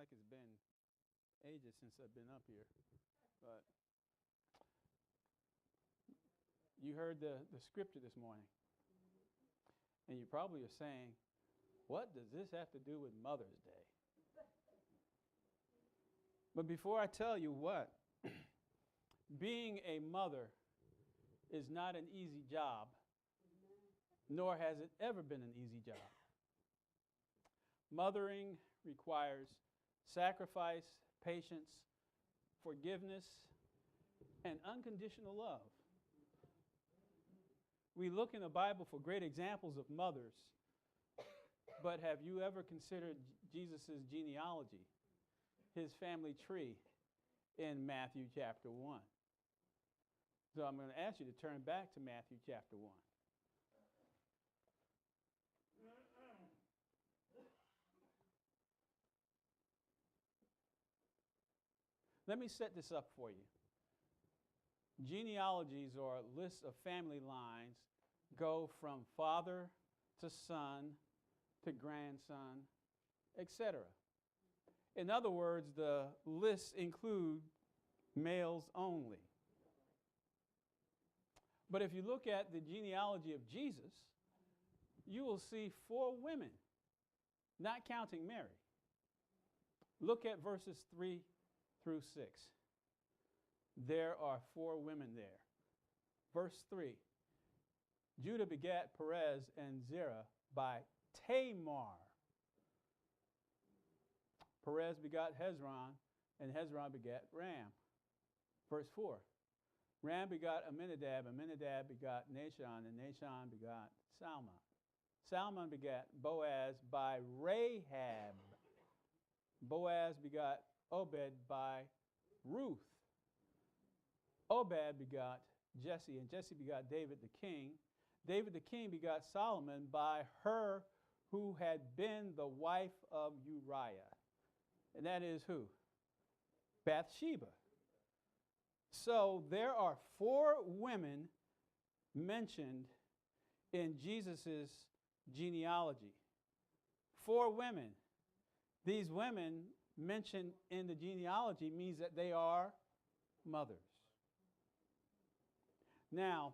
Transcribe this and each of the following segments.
like it's been ages since I've been up here. But you heard the scripture this morning. And you probably are saying, what does this have to do with Mother's Day? But before I tell you what, being a mother is not an easy job, nor has it ever been an easy job. Mothering requires sacrifice, patience, forgiveness, and unconditional love. We look in the Bible for great examples of mothers, but have you ever considered Jesus' genealogy, his family tree, in Matthew chapter 1? So I'm going to ask you to turn back to Matthew chapter 1. Let me set this up for you. Genealogies, or lists of family lines, go from father to son to grandson, etc. In other words, the lists include males only. But if you look at the genealogy of Jesus, you will see 4 women, not counting Mary. Look at verses 3 through 6. There are 4 women there. Verse 3, Judah begat Perez and Zerah by Tamar. Perez begot Hezron, and Hezron begat Ram. Verse 4, Ram begot Amminadab, Amminadab begot Nahshon, and Nahshon begot Salmon. Salmon begat Boaz by Rahab. Boaz begot Obed by Ruth. Obed begot Jesse, and Jesse begot David the king. David the king begot Solomon by her who had been the wife of Uriah. And that is who? Bathsheba. So there are 4 women mentioned in Jesus' genealogy. 4 women. These women mentioned in the genealogy means that they are mothers. Now,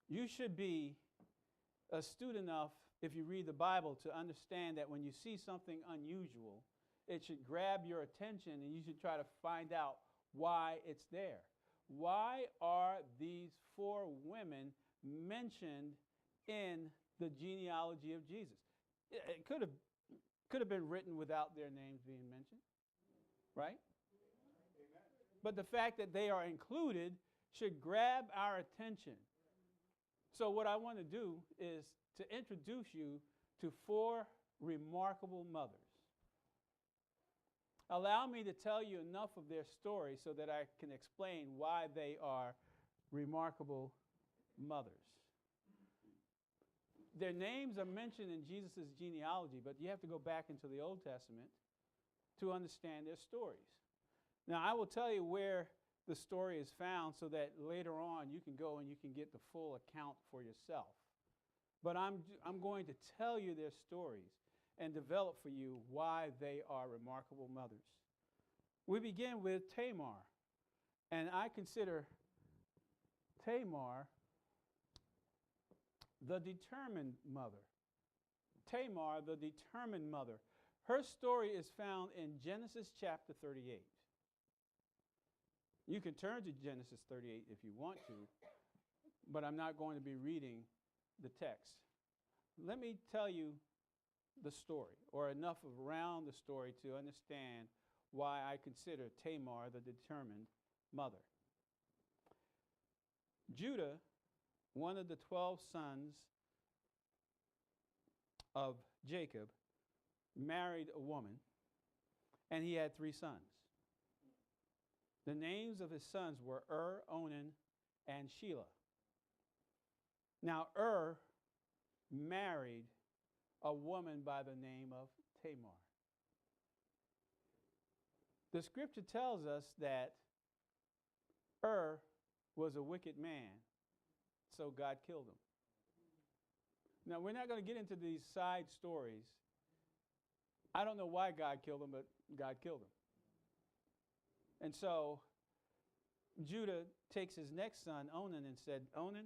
you should be astute enough, if you read the Bible, to understand that when you see something unusual, it should grab your attention and you should try to find out why it's there. Why are these 4 women mentioned in the genealogy of Jesus? It could have been written without their names being mentioned, right? Amen. But the fact that they are included should grab our attention. So what I want to do is to introduce you to 4 remarkable mothers. Allow me to tell you enough of their story so that I can explain why they are remarkable mothers. Their names are mentioned in Jesus' genealogy, but you have to go back into the Old Testament to understand their stories. Now, I will tell you where the story is found so that later on you can go and you can get the full account for yourself. But I'm going to tell you their stories and develop for you why they are remarkable mothers. We begin with Tamar, and I consider Tamar the determined mother. Tamar, the determined mother. Her story is found in Genesis chapter 38. You can turn to Genesis 38 if you want to, but I'm not going to be reading the text. Let me tell you the story, or enough around the story to understand why I consider Tamar the determined mother. Judah, one of the 12 sons of Jacob, married a woman, and he had 3 sons. The names of his sons were Onan, and Shelah. Now, married a woman by the name of Tamar. The scripture tells us that was a wicked man, so God killed him. Now, we're not going to get into these side stories, I don't know why God killed him, but God killed him. And so Judah takes his next son, Onan, and said, Onan,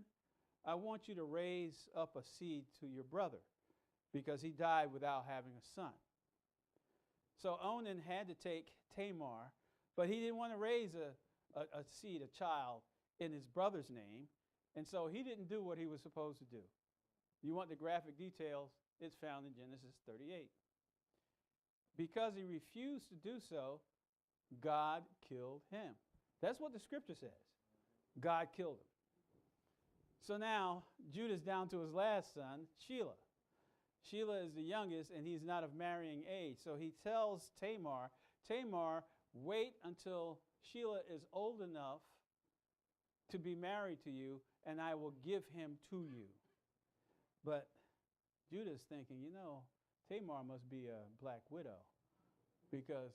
I want you to raise up a seed to your brother because he died without having a son. So Onan had to take Tamar, but he didn't want to raise a seed, a child, in his brother's name. And so he didn't do what he was supposed to do. You want the graphic details? It's found in Genesis 38. Because he refused to do so, God killed him. That's what the scripture says. God killed him. So now Judah's down to his last son, Shelah. Shelah is the youngest, and he's not of marrying age. So he tells Tamar, Tamar, wait until Shelah is old enough to be married to you, and I will give him to you. But Judah's thinking, Tamar must be a black widow because,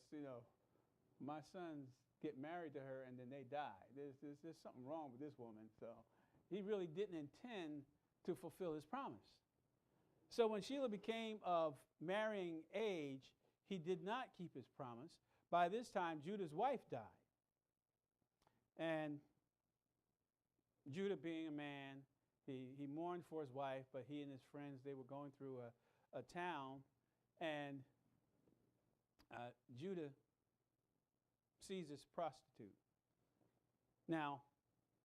my sons get married to her and then they die. There's something wrong with this woman. So he really didn't intend to fulfill his promise. So when Shelah became of marrying age, he did not keep his promise. By this time, Judah's wife died. And Judah, being a man, he mourned for his wife, but he and his friends, they were going through a town, and Judah sees this prostitute. Now,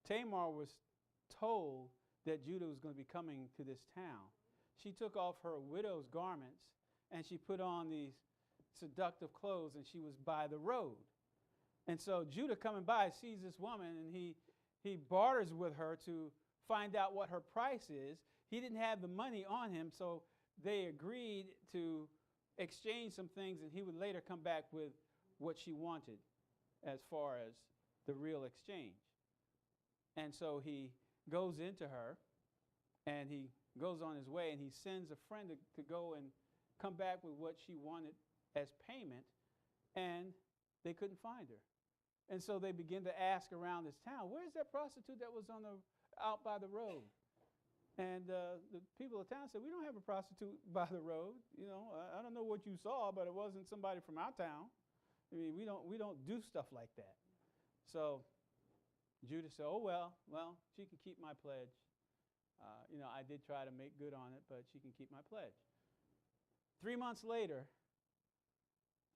Tamar was told that Judah was going to be coming to this town. She took off her widow's garments, and she put on these seductive clothes, and she was by the road. And so Judah coming by sees this woman, and he barters with her to find out what her price is. He didn't have the money on him, so they agreed to exchange some things, and he would later come back with what she wanted as far as the real exchange. And so he goes into her, and he goes on his way, and he sends a friend to go and come back with what she wanted as payment, and they couldn't find her. And so they begin to ask around this town, where's that prostitute that was out by the road? And the people of town said, we don't have a prostitute by the road. I don't know what you saw, but it wasn't somebody from our town. I mean, we don't do stuff like that. So Judah said, oh, well, she can keep my pledge. I did try to make good on it, but she can keep my pledge. 3 months later,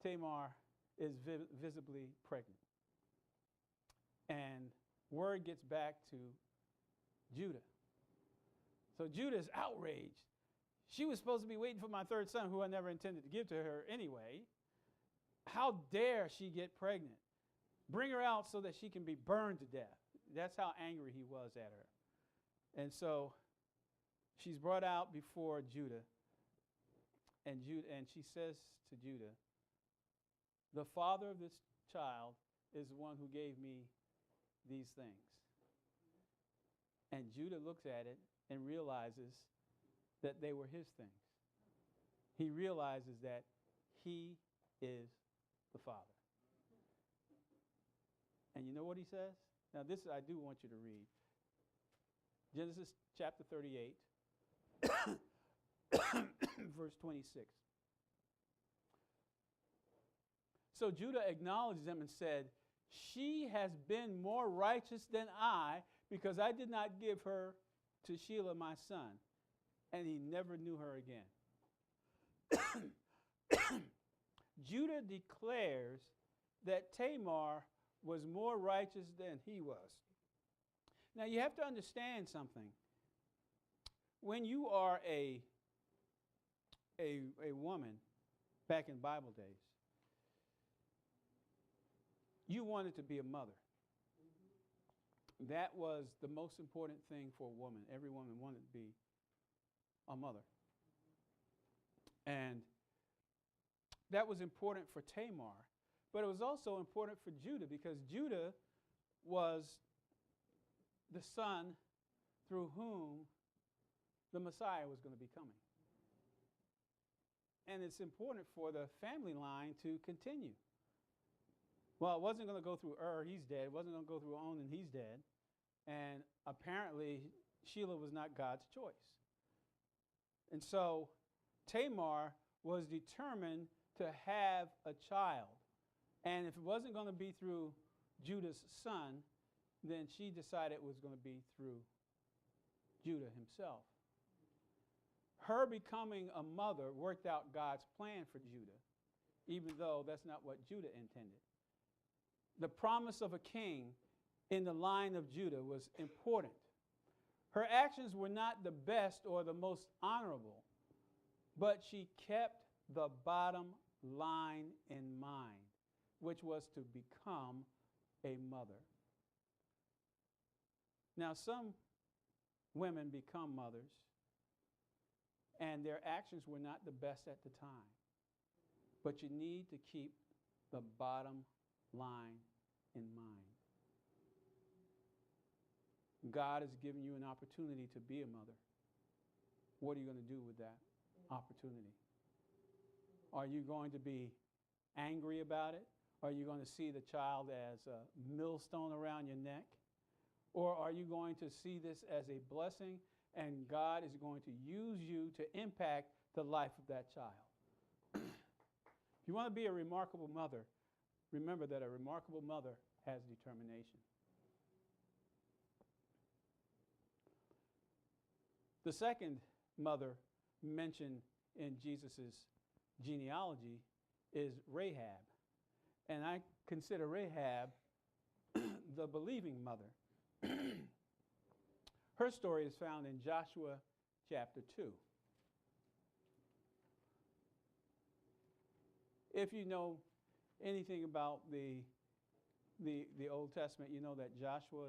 Tamar is visibly pregnant. And word gets back to Judah. So Judah is outraged. She was supposed to be waiting for my third son, who I never intended to give to her anyway. How dare she get pregnant? Bring her out so that she can be burned to death. That's how angry he was at her. And so she's brought out before Judah. And she says to Judah, the father of this child is the one who gave me these things. And Judah looks at it and realizes that they were his things. He realizes that he is the father. And you know what he says? Now this I do want you to read. Genesis chapter 38, verse 26. So Judah acknowledged them and said, she has been more righteous than I, because I did not give her to Shelah my son. And he never knew her again. Judah declares that Tamar was more righteous than he was. Now you have to understand something. When you are a woman back in Bible days, you wanted to be a mother. That was the most important thing for a woman. Every woman wanted to be a mother. And that was important for Tamar. But it was also important for Judah, because Judah was the son through whom the Messiah was going to be coming. And it's important for the family line to continue. Well, it wasn't going to go through he's dead. It wasn't going to go through Onan, he's dead. And apparently, Shelah was not God's choice. And so Tamar was determined to have a child. And if it wasn't going to be through Judah's son, then she decided it was going to be through Judah himself. Her becoming a mother worked out God's plan for Judah, even though that's not what Judah intended. The promise of a king in the line of Judah was important. Her actions were not the best or the most honorable, but she kept the bottom line in mind, which was to become a mother. Now, some women become mothers, and their actions were not the best at the time. But you need to keep the bottom line in mind. God has given you an opportunity to be a mother. What are you going to do with that opportunity? Are you going to be angry about it? Are you going to see the child as a millstone around your neck? Or are you going to see this as a blessing, and God is going to use you to impact the life of that child? If you want to be a remarkable mother, remember that a remarkable mother has determination. The second mother mentioned in Jesus' genealogy is Rahab. And I consider Rahab the believing mother. Her story is found in Joshua chapter 2. If you know anything about the Old Testament, you know that Joshua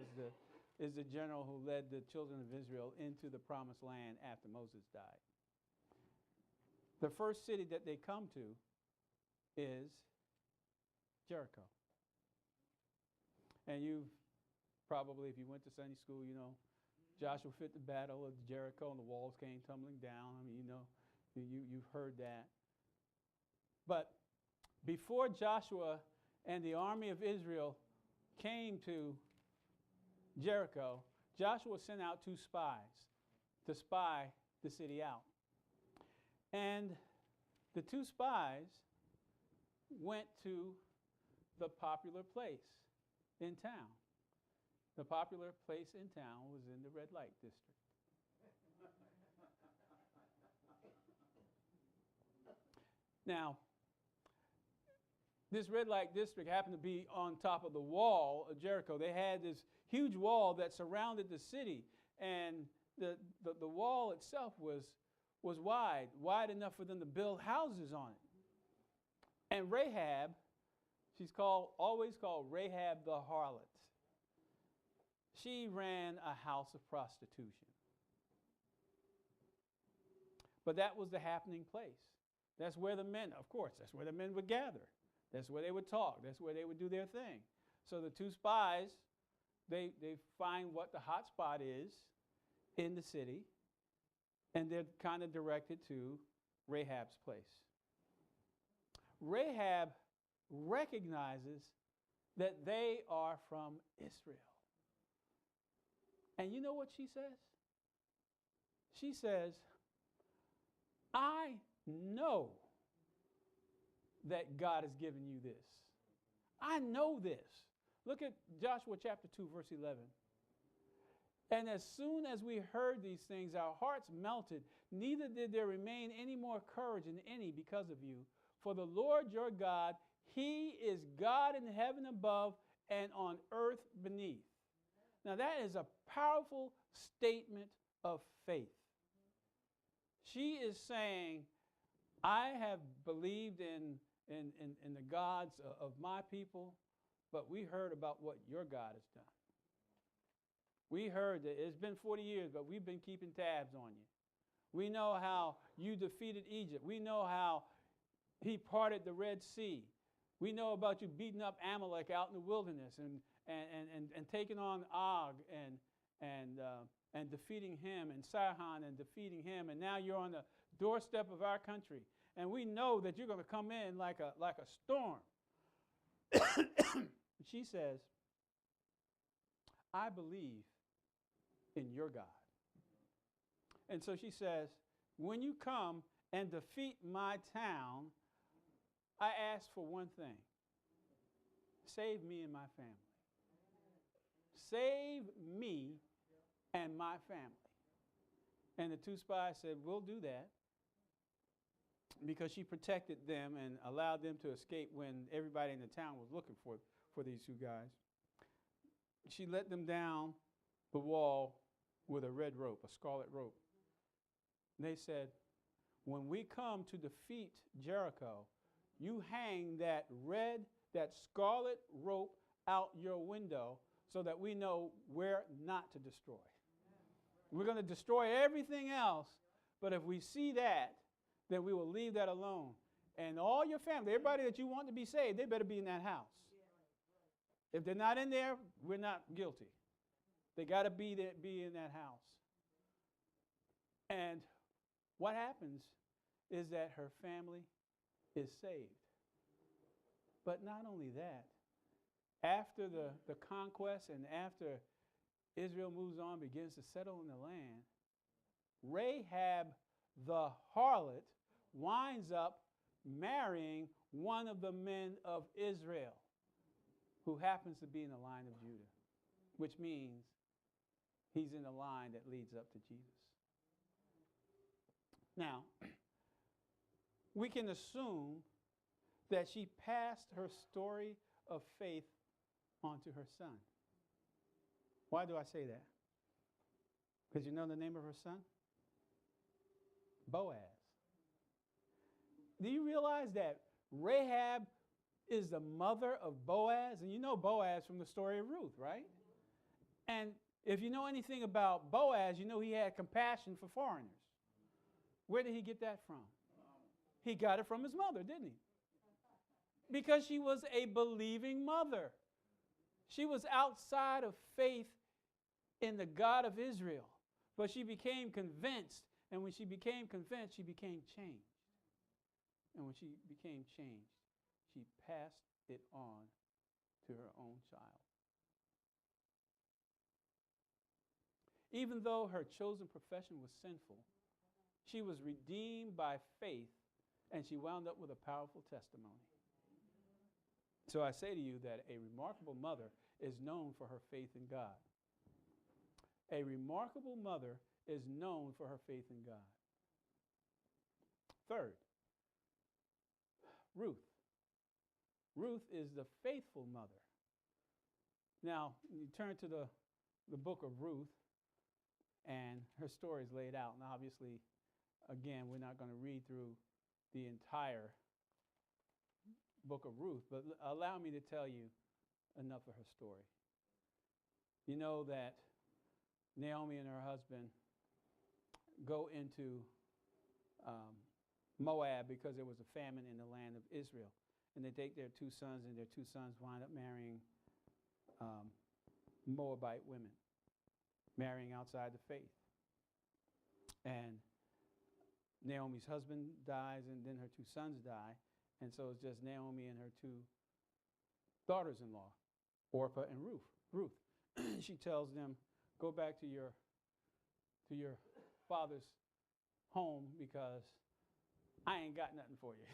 is the general who led the children of Israel into the promised land after Moses died. The first city that they come to is Jericho. And you've probably, if you went to Sunday school, you know, Joshua fit the battle of Jericho and the walls came tumbling down. I mean, you know, you've heard that. But before Joshua and the army of Israel came to Jericho, Joshua sent out 2 spies to spy the city out. And the 2 spies went to the popular place in town. The popular place in town was in the red light district. Now, this red light district happened to be on top of the wall of Jericho. They had this huge wall that surrounded the city, and the wall itself was wide enough for them to build houses on it. And Rahab, she's always called Rahab the harlot. She ran a house of prostitution. But that was the happening place. That's where the men, of course, that's where the men would gather. That's where they would talk. That's where they would do their thing. So the 2 spies, they find what the hot spot is in the city, and they're kind of directed to Rahab's place. Rahab recognizes that they are from Israel. And you know what she says? She says, I know that God has given you this. I know this. Look at Joshua chapter 2, verse 11. And as soon as we heard these things, our hearts melted. Neither did there remain any more courage in any because of you. For the Lord your God, he is God in heaven above and on earth beneath. Now that is a powerful statement of faith. She is saying, I have believed in the gods of my people, but we heard about what your God has done. We heard that it's been 40 years, but we've been keeping tabs on you. We know how you defeated Egypt. We know how he parted the Red Sea. We know about you beating up Amalek out in the wilderness and taking on Og and defeating him, and Sihon and defeating him, and now you're on the doorstep of our country. And we know that you're going to come in like a storm. She says, I believe in your God. And so she says, when you come and defeat my town, I ask for one thing. Save me and my family. Save me and my family. And the two spies said, we'll do that, because she protected them and allowed them to escape when everybody in the town was looking for these two guys. She let them down the wall with a red rope, a scarlet rope. And they said, when we come to defeat Jericho, you hang that scarlet rope out your window so that we know where not to destroy. We're going to destroy everything else, but if we see that, then we will leave that alone. And all your family, everybody that you want to be saved, they better be in that house. If they're not in there, we're not guilty. They got to be in that house. And what happens is that her family is saved. But not only that, after the conquest and after Israel moves on, begins to settle in the land, Rahab the harlot winds up marrying one of the men of Israel who happens to be in the line of Judah, which means he's in the line that leads up to Jesus. Now, we can assume that she passed her story of faith onto her son. Why do I say that? Because you know the name of her son? Boaz. Do you realize that Rahab is the mother of Boaz? And you know Boaz from the story of Ruth, right? And if you know anything about Boaz, you know he had compassion for foreigners. Where did he get that from? He got it from his mother, didn't he? Because she was a believing mother. She was outside of faith in the God of Israel. But she became convinced. And when she became convinced, she became changed. And when she became changed, she passed it on to her own child. Even though her chosen profession was sinful, she was redeemed by faith, and she wound up with a powerful testimony. So I say to you that a remarkable mother is known for her faith in God. A remarkable mother is known for her faith in God. Third, Ruth. Ruth is the faithful mother. Now, you turn to the book of Ruth, and her story is laid out. And obviously, again, we're not going to read through the entire book of Ruth, but allow me to tell you enough of her story. You know that Naomi and her husband go into Moab because there was a famine in the land of Israel. And they take their two sons, and their two sons wind up marrying Moabite women, marrying outside the faith. And Naomi's husband dies, and then her two sons die. And so it's just Naomi and her two daughters-in-law, Orpah and Ruth. She tells them, go back to your father's home because I ain't got nothing for you.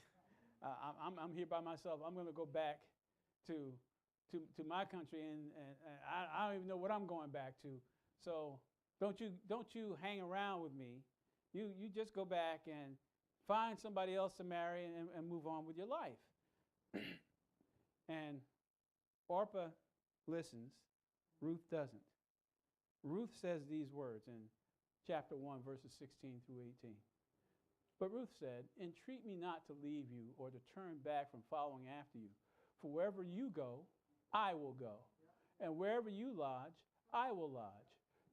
I'm here by myself. I'm going to go back to my country, and I don't even know what I'm going back to. So don't you hang around with me. You just go back and find somebody else to marry and move on with your life. And Orpah listens. Ruth doesn't. Ruth says these words in chapter 1, verses 16 through 18. But Ruth said, entreat me not to leave you or to turn back from following after you. For wherever you go, I will go. And wherever you lodge, I will lodge.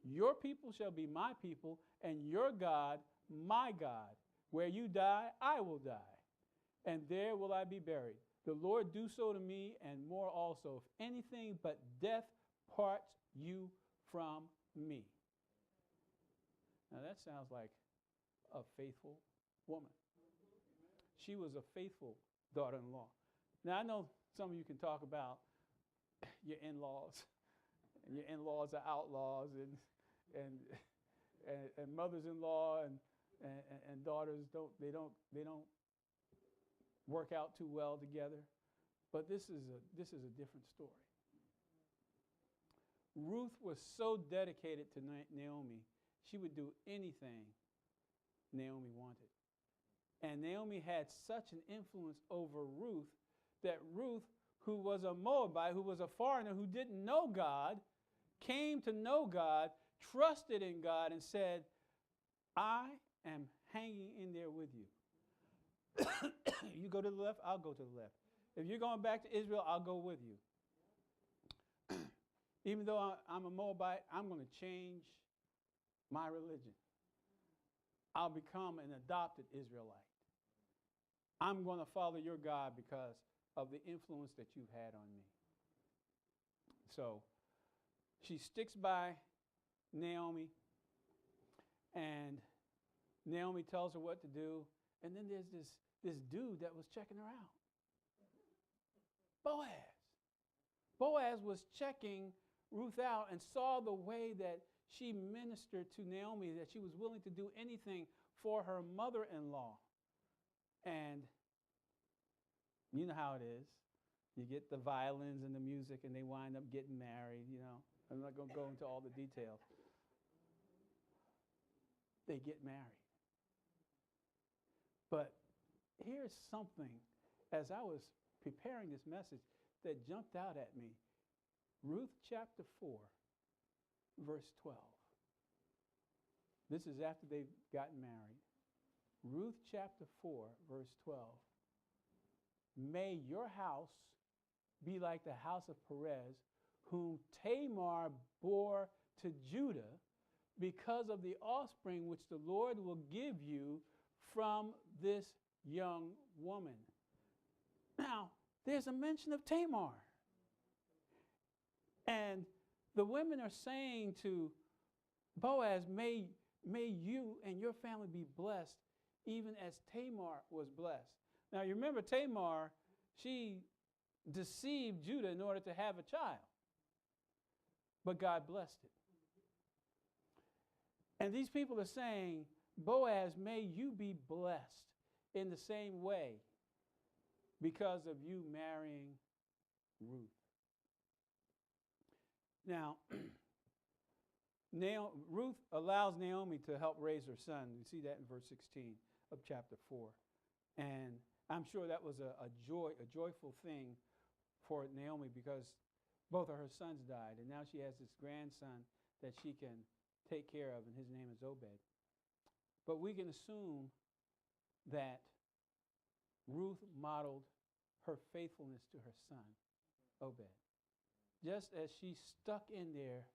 Your people shall be my people, and your God, my God. Where you die, I will die, and there will I be buried. The Lord do so to me, and more also, if anything but death parts you from me. Now that sounds like a faithful woman. She was a faithful daughter-in-law. Now I know some of you can talk about your in-laws, and your in-laws are outlaws, and mothers-in-law and daughters don't work out too well together. But this is a different story. Ruth was so dedicated to Naomi, she would do anything Naomi wanted. And Naomi had such an influence over Ruth that Ruth, who was a Moabite, who was a foreigner, who didn't know God, came to know God, trusted in God, and said, I am hanging in there with you. You go to the left, I'll go to the left. If you're going back to Israel, I'll go with you. Even though I'm a Moabite, I'm going to change my religion. I'll become an adopted Israelite. I'm going to follow your God because of the influence that you've had on me. So she sticks by Naomi, and Naomi tells her what to do. And then there's this dude that was checking her out. Boaz was checking Ruth out and saw the way that she ministered to Naomi, that she was willing to do anything for her mother-in-law. And you know how it is. You get the violins and the music, and they wind up getting married, you know. I'm not going to go into all the details. They get married. But here's something, as I was preparing this message, that jumped out at me. Ruth chapter 4, verse 12. This is after they've gotten married. Ruth chapter 4, verse 12. May your house be like the house of Perez, whom Tamar bore to Judah, because of the offspring which the Lord will give you from this young woman. Now, there's a mention of Tamar. And the women are saying to Boaz, may you and your family be blessed, even as Tamar was blessed. Now, you remember Tamar, she deceived Judah in order to have a child. But God blessed it. And these people are saying, Boaz, may you be blessed in the same way because of you marrying Ruth. Now, Ruth allows Naomi to help raise her son. You see that in verse 16 of chapter 4. And I'm sure that was a joyful thing for Naomi, because both of her sons died, and now she has this grandson that she can take care of, and his name is Obed. But we can assume that Ruth modeled her faithfulness to her son, Obed. Just as she stuck in there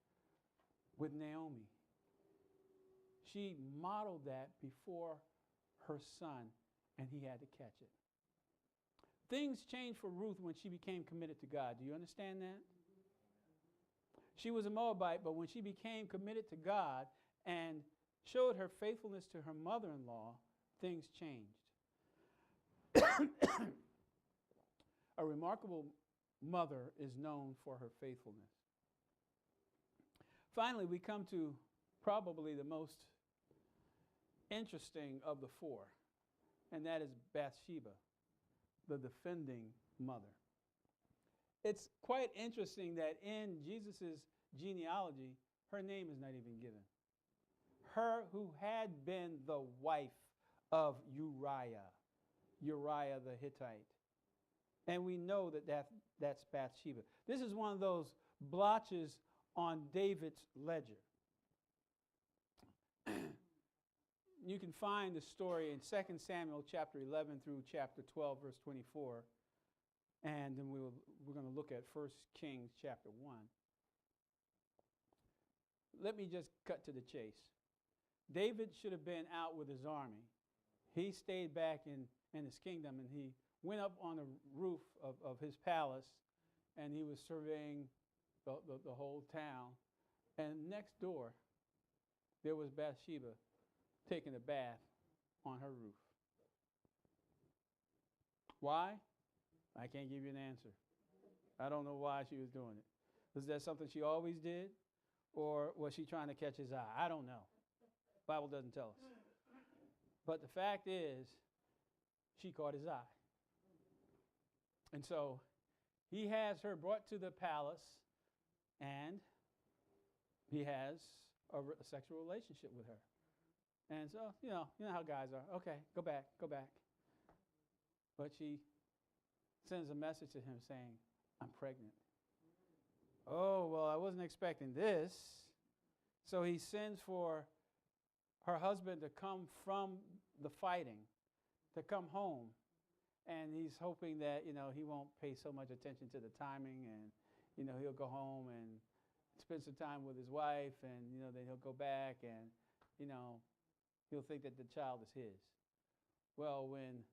with Naomi, she modeled that before her son, and he had to catch it. Things changed for Ruth when she became committed to God. Do you understand that? She was a Moabite, but when she became committed to God and showed her faithfulness to her mother-in-law, things changed. A remarkable mother is known for her faithfulness. Finally, we come to probably the most interesting of the four, and that is Bathsheba, the defending mother. It's quite interesting that in Jesus' genealogy, her name is not even given. Her who had been the wife of Uriah the Hittite. And we know that's Bathsheba. This is one of those blotches on David's ledger. You can find the story in 2 Samuel chapter 11 through chapter 12, verse 24. And then we're going to look at 1 Kings chapter 1. Let me just cut to the chase. David should have been out with his army. He stayed back in his kingdom, and he went up on the roof of his palace, and he was surveying the whole town. And next door, there was Bathsheba taking a bath on her roof. Why? I can't give you an answer. I don't know why she was doing it. Was that something she always did? Or was she trying to catch his eye? I don't know. The Bible doesn't tell us. But the fact is, she caught his eye. And so he has her brought to the palace, and he has a sexual relationship with her. And so, you know how guys are. Okay, go back. But she sends a message to him saying, I'm pregnant. Oh, well, I wasn't expecting this. So he sends for her husband to come from the fighting, to come home. And he's hoping that, he won't pay so much attention to the timing, and, he'll go home and spend some time with his wife, and, then he'll go back and, he'll think that the child is his. Well, when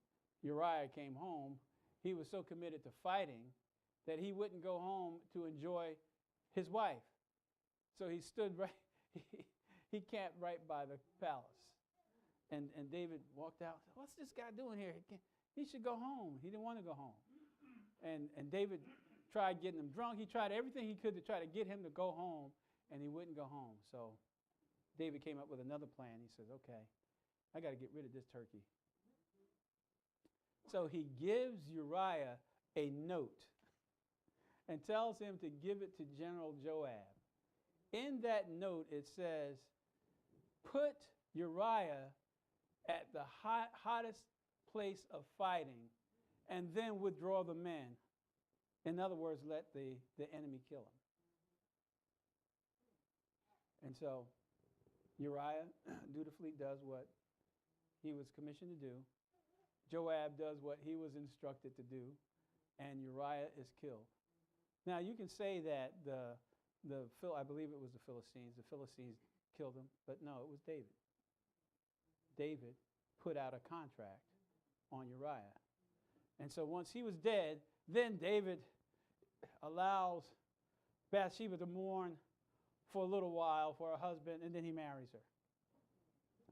Uriah came home, he was so committed to fighting that he wouldn't go home to enjoy his wife. So he stood right, he camped right by the palace. And David walked out. What's this guy doing here? He should go home. He didn't want to go home. And David tried getting him drunk. He tried everything he could to try to get him to go home, and he wouldn't go home. So David came up with another plan. He says, okay, I got to get rid of this turkey. So he gives Uriah a note and tells him to give it to General Joab. In that note, it says, put Uriah at the hottest place of fighting, and then withdraw the men. In other words, let the enemy kill him. And so Uriah dutifully does what he was commissioned to do. Joab does what he was instructed to do, and Uriah is killed. Now you can say that I believe it was the Philistines. The Philistines killed him, but no, it was David. David put out a contract on Uriah. And so once he was dead, then David allows Bathsheba to mourn for a little while for her husband, and then he marries her.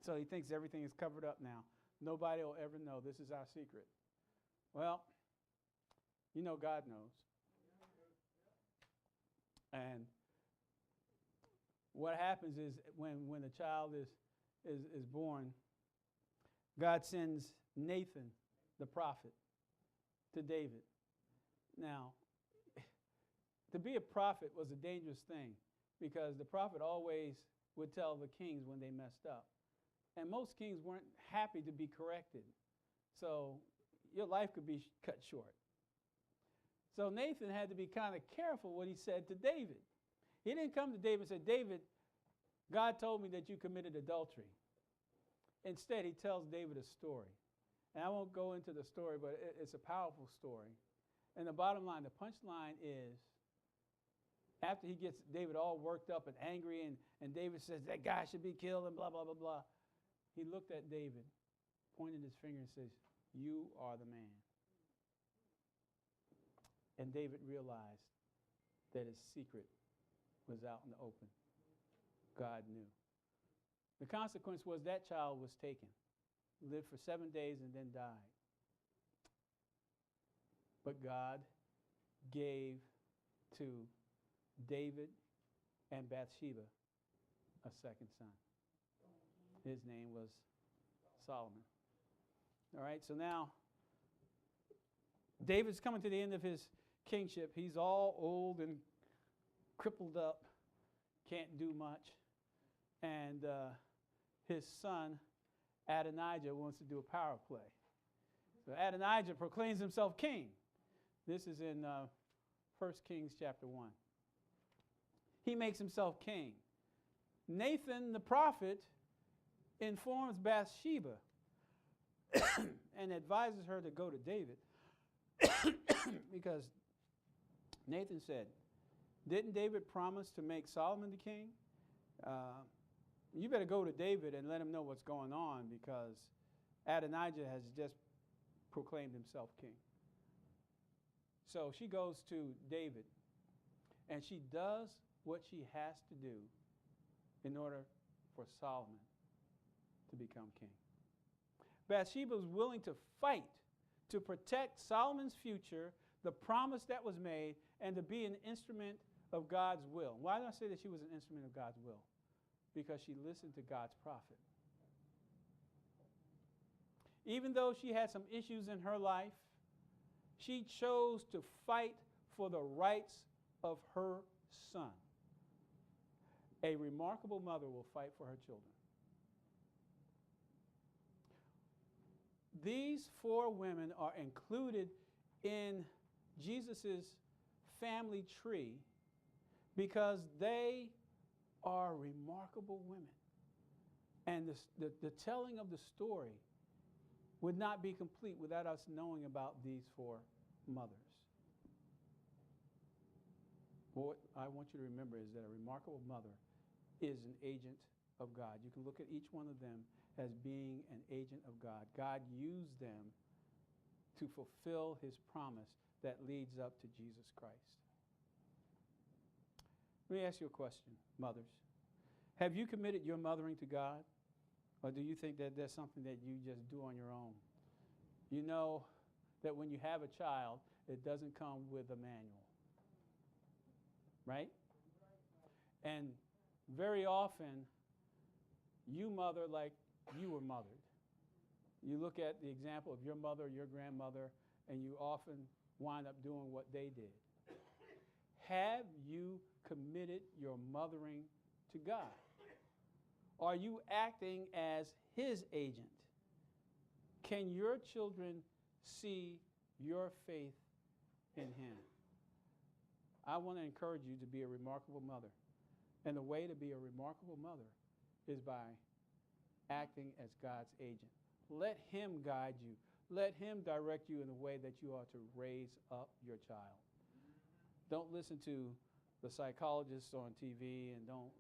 So he thinks everything is covered up now. Nobody will ever know. This is our secret. Well, God knows. And what happens is when a child is born, God sends Nathan, the prophet, to David. Now, to be a prophet was a dangerous thing, because the prophet always would tell the kings when they messed up. And most kings weren't happy to be corrected. So your life could be cut short. So Nathan had to be kind of careful what he said to David. He didn't come to David and say, David, God told me that you committed adultery. Instead, he tells David a story. And I won't go into the story, but it's a powerful story. And the bottom line, the punchline is, after he gets David all worked up and angry, and David says, that guy should be killed, and blah, blah, blah, blah. He looked at David, pointed his finger, and says, you are the man. And David realized that his secret was out in the open. God knew. The consequence was that child was taken, lived for 7 days, and then died. But God gave to David and Bathsheba a second son. His name was Solomon. All right, so now David's coming to the end of his kingship. He's all old and crippled up, can't do much. And his son, Adonijah, wants to do a power play. So Adonijah proclaims himself king. This is in 1 Kings chapter 1. He makes himself king. Nathan, the prophet, informs Bathsheba and advises her to go to David because Nathan said, didn't David promise to make Solomon the king? You better go to David and let him know what's going on, because Adonijah has just proclaimed himself king. So she goes to David, and she does what she has to do in order for Solomon to become king. Bathsheba was willing to fight to protect Solomon's future, the promise that was made, and to be an instrument of God's will. Why do I say that she was an instrument of God's will? Because she listened to God's prophet. Even though she had some issues in her life, She chose to fight for the rights of her son. A remarkable mother will fight for her children. These 4 women are included in Jesus' family tree because they are remarkable women. And the telling of the story would not be complete without us knowing about these 4 mothers. What I want you to remember is that a remarkable mother is an agent of God. You can look at each one of them as being an agent of God. God used them to fulfill his promise that leads up to Jesus Christ. Let me ask you a question, mothers. Have you committed your mothering to God? Or do you think that that's something that you just do on your own? You know that when you have a child, it doesn't come with a manual. Right? And very often, you mother like you were mothered. You look at the example of your mother or your grandmother, and you often wind up doing what they did. Have you committed your mothering to God? Are you acting as his agent? Can your children see your faith in him? I want to encourage you to be a remarkable mother. And the way to be a remarkable mother is by acting as God's agent. Let him guide you. Let him direct you in the way that you are to raise up your child. Don't listen to the psychologists on TV and don't,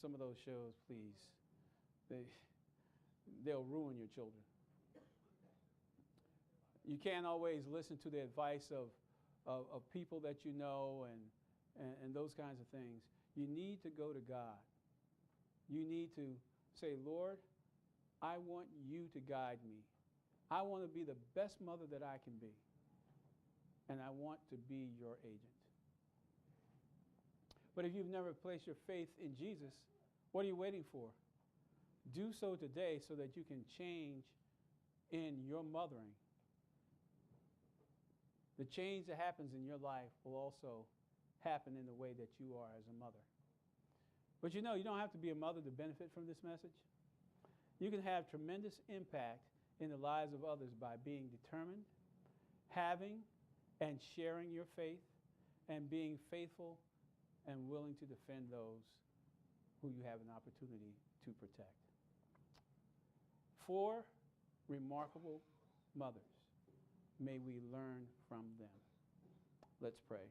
some of those shows, please. They'll ruin your children. You can't always listen to the advice of people that you know and those kinds of things. You need to go to God. You need to say, Lord, I want you to guide me. I want to be the best mother that I can be. And I want to be your agent. But if you've never placed your faith in Jesus, what are you waiting for? Do so today so that you can change in your mothering. The change that happens in your life will also happen in the way that you are as a mother. But you don't have to be a mother to benefit from this message. You can have tremendous impact in the lives of others by being determined, having and sharing your faith, and being faithful and willing to defend those who you have an opportunity to protect. 4 remarkable mothers. May we learn from them. Let's pray.